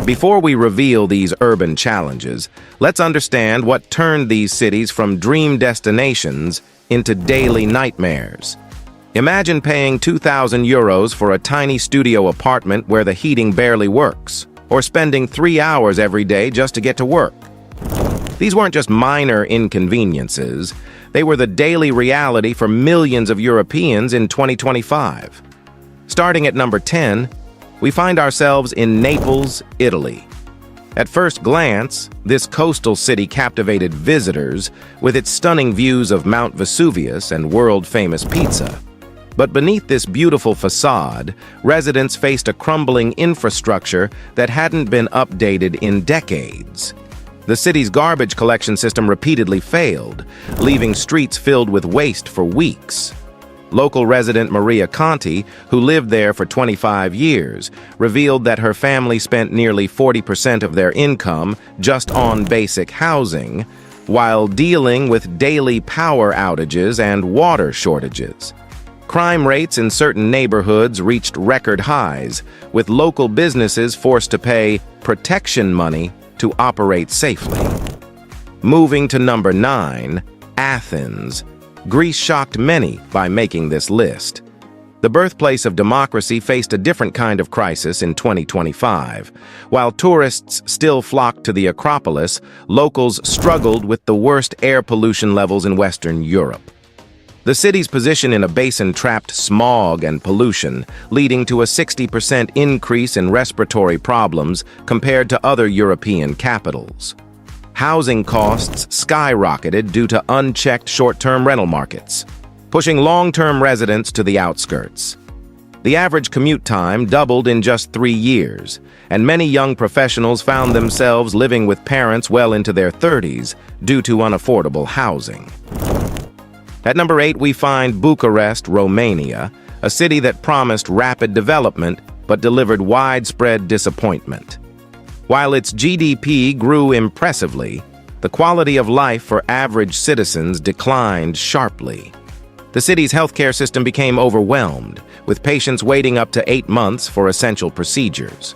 Before we reveal these urban challenges, let's understand what turned these cities from dream destinations into daily nightmares. Imagine paying €2,000 for a tiny studio apartment where the heating barely works, or spending 3 hours every day just to get to work. These weren't just minor inconveniences, they were the daily reality for millions of Europeans in 2025. Starting at number 10, we find ourselves in Naples, Italy. At first glance, this coastal city captivated visitors with its stunning views of Mount Vesuvius and world-famous pizza. But beneath this beautiful facade, residents faced a crumbling infrastructure that hadn't been updated in decades. The city's garbage collection system repeatedly failed, leaving streets filled with waste for weeks. Local resident Maria Conti, who lived there for 25 years, revealed that her family spent nearly 40% of their income just on basic housing, while dealing with daily power outages and water shortages. Crime rates in certain neighborhoods reached record highs, with local businesses forced to pay protection money to operate safely. Moving to number 9, Athens. Greece shocked many by making this list. The birthplace of democracy faced a different kind of crisis in 2025. While tourists still flocked to the Acropolis, locals struggled with the worst air pollution levels in Western Europe. The city's position in a basin trapped smog and pollution, leading to a 60% increase in respiratory problems compared to other European capitals. Housing costs skyrocketed due to unchecked short-term rental markets, pushing long-term residents to the outskirts. The average commute time doubled in just 3 years, and many young professionals found themselves living with parents well into their 30s due to unaffordable housing. At number 8, we find Bucharest, Romania, a city that promised rapid development but delivered widespread disappointment. While its GDP grew impressively, the quality of life for average citizens declined sharply. The city's healthcare system became overwhelmed, with patients waiting up to 8 months for essential procedures.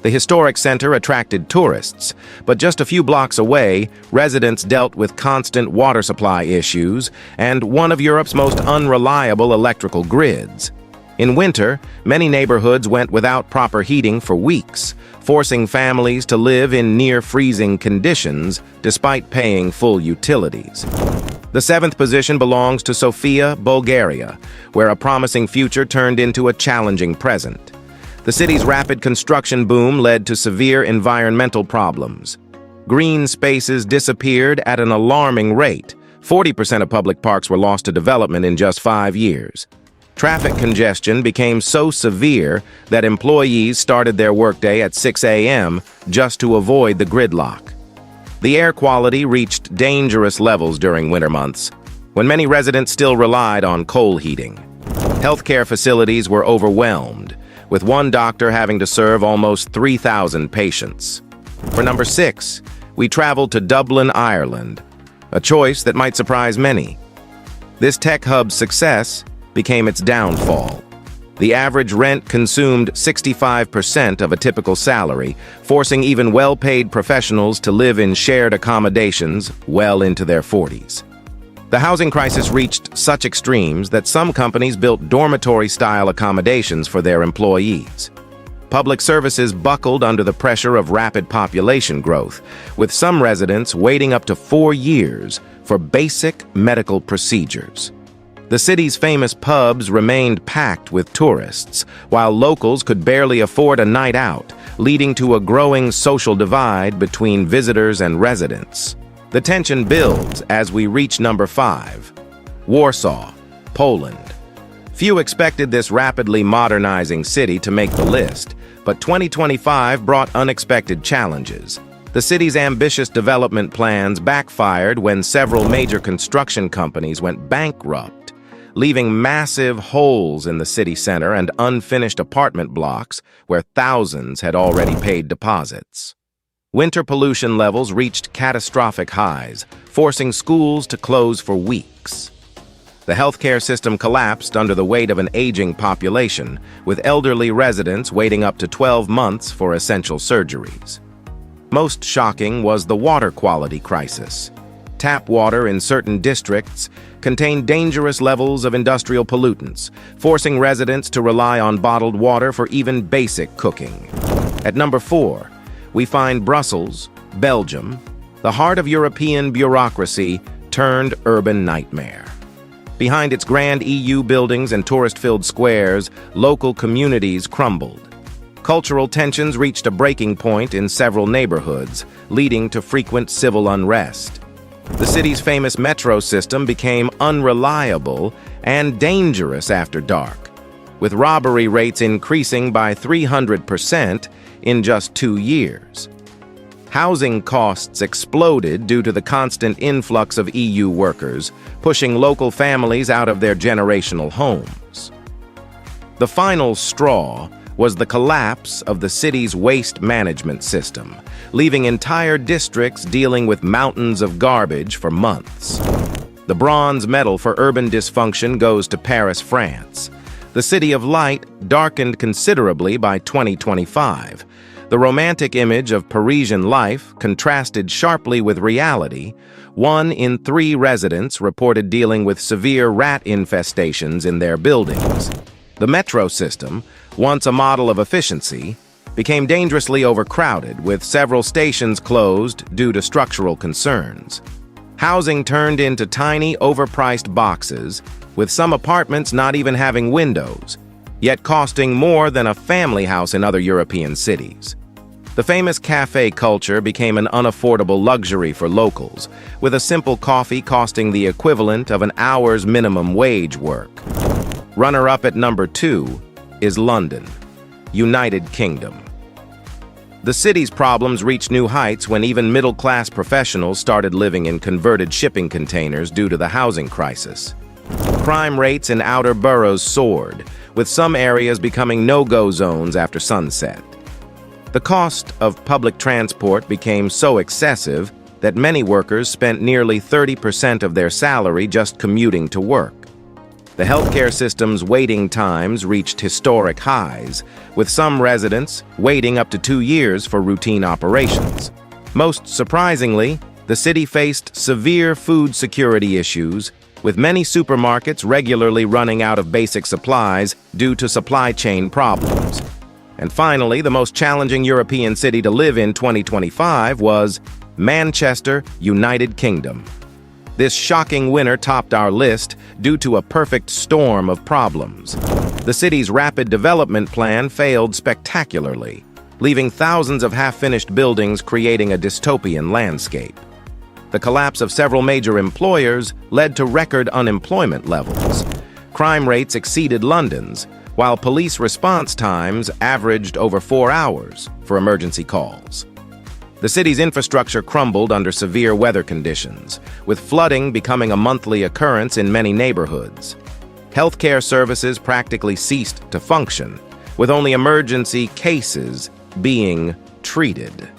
The historic center attracted tourists, but just a few blocks away, residents dealt with constant water supply issues and one of Europe's most unreliable electrical grids. In winter, many neighborhoods went without proper heating for weeks, forcing families to live in near-freezing conditions despite paying full utilities. The 7th position belongs to Sofia, Bulgaria, where a promising future turned into a challenging present. The city's rapid construction boom led to severe environmental problems. Green spaces disappeared at an alarming rate. 40% of public parks were lost to development in just 5 years. Traffic congestion became so severe that employees started their workday at 6 a.m. just to avoid the gridlock. The air quality reached dangerous levels during winter months, when many residents still relied on coal heating. Healthcare facilities were overwhelmed, with one doctor having to serve almost 3,000 patients. For number 6, we traveled to Dublin, Ireland, a choice that might surprise many. This tech hub's success became its downfall. The average rent consumed 65% of a typical salary, forcing even well-paid professionals to live in shared accommodations well into their 40s. The housing crisis reached such extremes that some companies built dormitory-style accommodations for their employees. Public services buckled under the pressure of rapid population growth, with some residents waiting up to 4 years for basic medical procedures. The city's famous pubs remained packed with tourists, while locals could barely afford a night out, leading to a growing social divide between visitors and residents. The tension builds as we reach number 5, Warsaw, Poland. Few expected this rapidly modernizing city to make the list, but 2025 brought unexpected challenges. The city's ambitious development plans backfired when several major construction companies went bankrupt, leaving massive holes in the city center and unfinished apartment blocks where thousands had already paid deposits. Winter pollution levels reached catastrophic highs, forcing schools to close for weeks. The healthcare system collapsed under the weight of an aging population, with elderly residents waiting up to 12 months for essential surgeries. Most shocking was the water quality crisis. Tap water in certain districts contained dangerous levels of industrial pollutants, forcing residents to rely on bottled water for even basic cooking. At number 4, we find Brussels, Belgium, the heart of European bureaucracy turned urban nightmare. Behind its grand EU buildings and tourist-filled squares, local communities crumbled. Cultural tensions reached a breaking point in several neighborhoods, leading to frequent civil unrest. The city's famous metro system became unreliable and dangerous after dark, with robbery rates increasing by 300% in just 2 years. Housing costs exploded due to the constant influx of EU workers, pushing local families out of their generational homes. The final straw was the collapse of the city's waste management system, leaving entire districts dealing with mountains of garbage for months. The bronze medal for urban dysfunction goes to Paris, France. The City of Light darkened considerably by 2025. The romantic image of Parisian life contrasted sharply with reality. 1 in 3 residents reported dealing with severe rat infestations in their buildings. The metro system, once a model of efficiency, became dangerously overcrowded, with several stations closed due to structural concerns. Housing turned into tiny, overpriced boxes, with some apartments not even having windows, yet costing more than a family house in other European cities. The famous cafe culture became an unaffordable luxury for locals, with a simple coffee costing the equivalent of an hour's minimum wage work. Runner-up at number 2 is London, United Kingdom. The city's problems reached new heights when even middle-class professionals started living in converted shipping containers due to the housing crisis. Crime rates in outer boroughs soared, with some areas becoming no-go zones after sunset. The cost of public transport became so excessive that many workers spent nearly 30% of their salary just commuting to work. The healthcare system's waiting times reached historic highs, with some residents waiting up to 2 years for routine operations. Most surprisingly, the city faced severe food security issues, with many supermarkets regularly running out of basic supplies due to supply chain problems. And finally, the most challenging European city to live in 2025 was Manchester, United Kingdom. This shocking winner topped our list due to a perfect storm of problems. The city's rapid development plan failed spectacularly, leaving thousands of half-finished buildings creating a dystopian landscape. The collapse of several major employers led to record unemployment levels. Crime rates exceeded London's, while police response times averaged over 4 hours for emergency calls. The city's infrastructure crumbled under severe weather conditions, with flooding becoming a monthly occurrence in many neighborhoods. Healthcare services practically ceased to function, with only emergency cases being treated.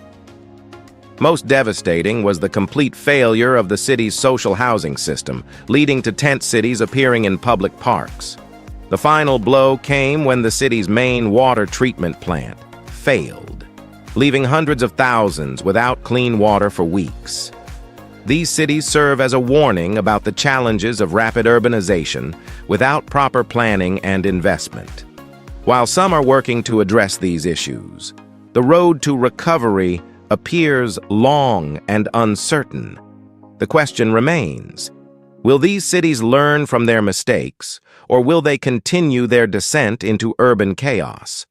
Most devastating was the complete failure of the city's social housing system, leading to tent cities appearing in public parks. The final blow came when the city's main water treatment plant failed, leaving hundreds of thousands without clean water for weeks. These cities serve as a warning about the challenges of rapid urbanization without proper planning and investment. While some are working to address these issues, the road to recovery appears long and uncertain. The question remains: will these cities learn from their mistakes, or will they continue their descent into urban chaos?